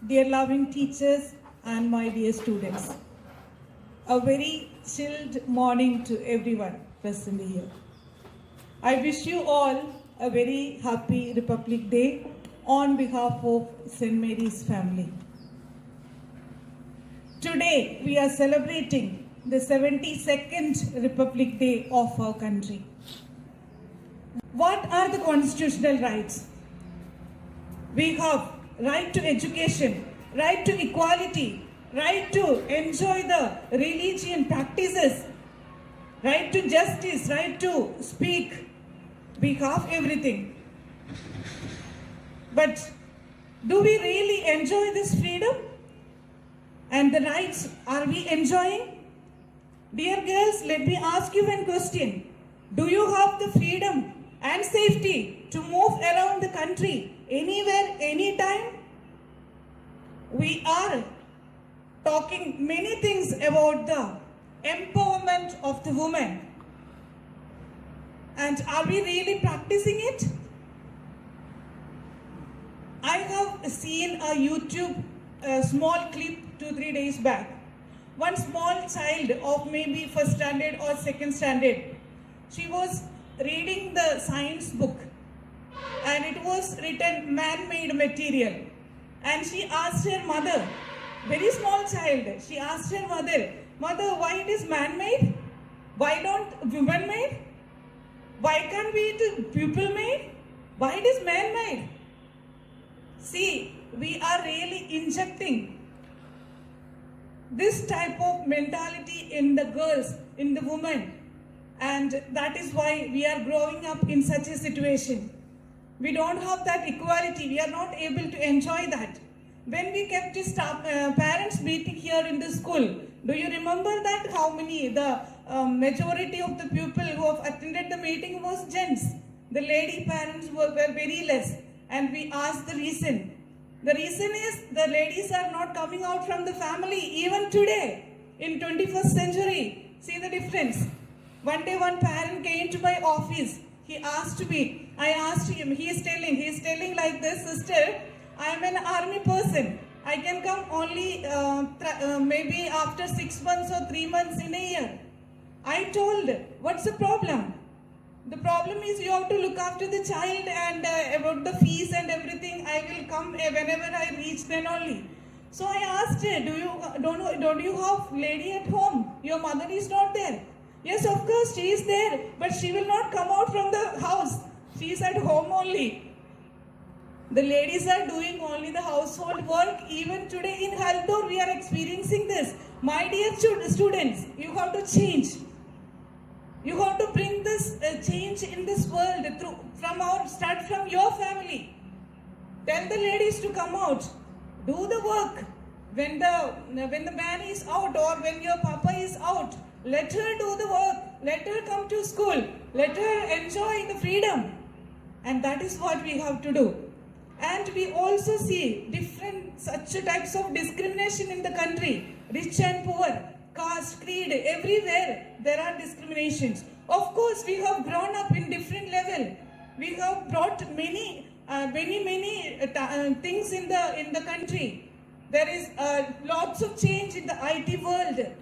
dear loving teachers, and my dear students. A very chilled morning to everyone present here. I wish you all a very happy Republic Day on behalf of St. Mary's family. Today, we are celebrating the 72nd Republic Day of our country. What are the constitutional rights? We have right to education, right to equality, right to enjoy the religion practices, right to justice, right to speak. We have everything. But do we really enjoy this freedom? And the rights, are we enjoying? Dear girls, let me ask you one question. Do you have the freedom and safety to move around the country anywhere, anytime? We are talking many things about the empowerment of the woman. And are we really practicing it? I have seen a YouTube small clip 2-3 days back. One small child of maybe first standard or second standard, she was reading the science book and it was written man-made material, and she asked her mother, very small child, she asked her mother, why it is man-made? Why don't woman-made? Why can't we it people-made? Why it is man-made? See, we are really injecting this type of mentality in the girls, in the women. And that is why we are growing up in such a situation. We don't have that equality. We are not able to enjoy that. When we kept parents meeting here in the school, do you remember that how many, the majority of the people who have attended the meeting was gents. The lady parents were very less. And we asked the reason. The reason is the ladies are not coming out from the family even today in 21st century. See the difference. One day one parent came to my office. He asked me, I asked him, he is telling like this, sister, I am an army person. I can come only maybe after 6 months or 3 months in a year. I told, what's the problem? The problem is you have to look after the child, and about the fees and everything, I will come whenever I reach then only. So I asked her, don't you have lady at home? Your mother is not there. Yes, of course, she is there, but she will not come out from the house. She is at home only. The ladies are doing only the household work. Even today in Haldor, we are experiencing this. My dear students, you have to change. You have to bring this change in this world start from your family. Tell the ladies to come out, do the work. When the man is out or when your papa is out, let her do the work. Let her come to school. Let her enjoy the freedom. And that is what we have to do. And we also see different such types of discrimination in the country. Rich and poor, caste, creed, everywhere there are discriminations. Of course, we have grown up in different level. We have brought many things in the country. There is lots of change in the IT world.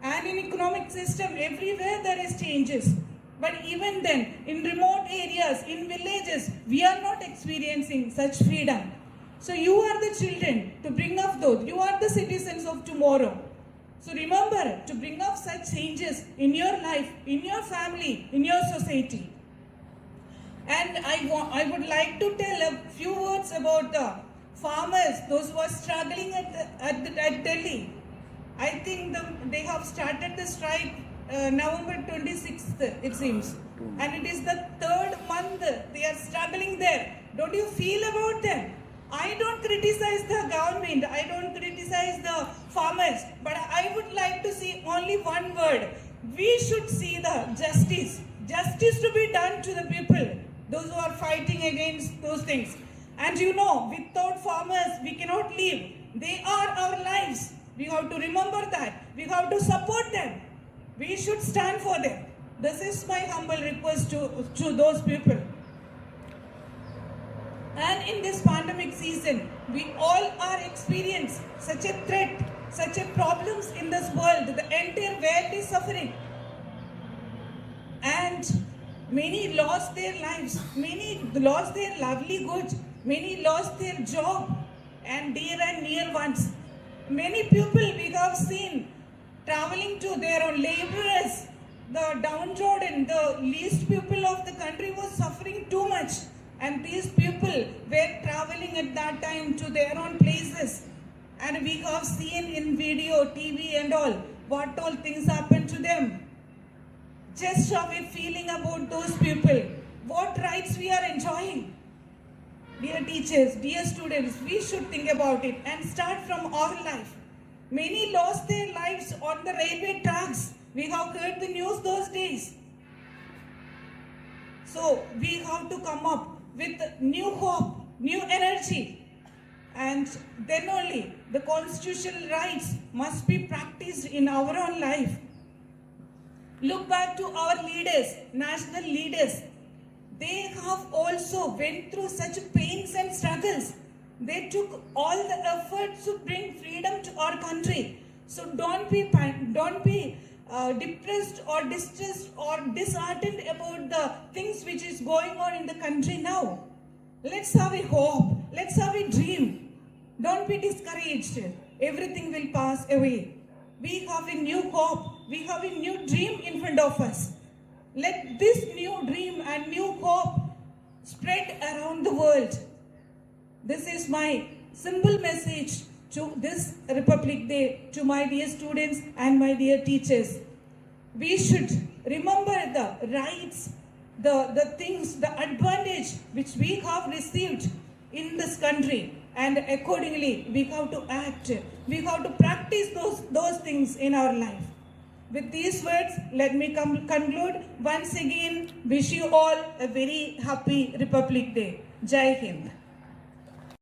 And in economic system, everywhere there is changes. But even then, in remote areas, in villages, we are not experiencing such freedom. So you are the children to bring up those. You are the citizens of tomorrow. So remember to bring up such changes in your life, in your family, in your society. And I would like to tell a few words about the farmers, those who are struggling at Delhi. I think they have started the strike November 26th, it seems. And it is the 3rd month they are struggling there. Don't you feel about them? I don't criticize the government, I don't criticize the farmers, but I would like to see only one word. We should see the justice. Justice to be done to the people, those who are fighting against those things. And you know, without farmers, we cannot live. They are our lives. We have to remember that. We have to support them. We should stand for them. This is my humble request to those people. And in this pandemic season, we all are experiencing such a threat, such a problems in this world. The entire world is suffering. And many lost their lives, many lost their livelihood, many lost their job and dear and near ones. Many people we have seen traveling to their own laborers, the downtrodden, the least people of the country was suffering too much. And these people were traveling at that time to their own places. And we have seen in video, TV and all, what all things happened to them. Just have a feeling about those people. What rights we are enjoying. Dear teachers, dear students, we should think about it and start from our life. Many lost their lives on the railway tracks. We have heard the news those days. So we have to come up with new hope, new energy. And then only the constitutional rights must be practiced in our own life. Look back to our leaders, national leaders. They have also went through such pains and struggles. They took all the efforts to bring freedom to our country. So don't be depressed or distressed or disheartened about the things which is going on in the country now. Let's have a hope. Let's have a dream. Don't be discouraged. Everything will pass away. We have a new hope. We have a new dream in front of us. Let this new dream and new hope spread around the world. This is my simple message to this Republic Day, to my dear students and my dear teachers. We should remember the rights, the things, the advantage which we have received in this country, and accordingly we have to act. We have to practice those things in our life. With these words, let me conclude. Once again, wish you all a very happy Republic Day. Jai Hind.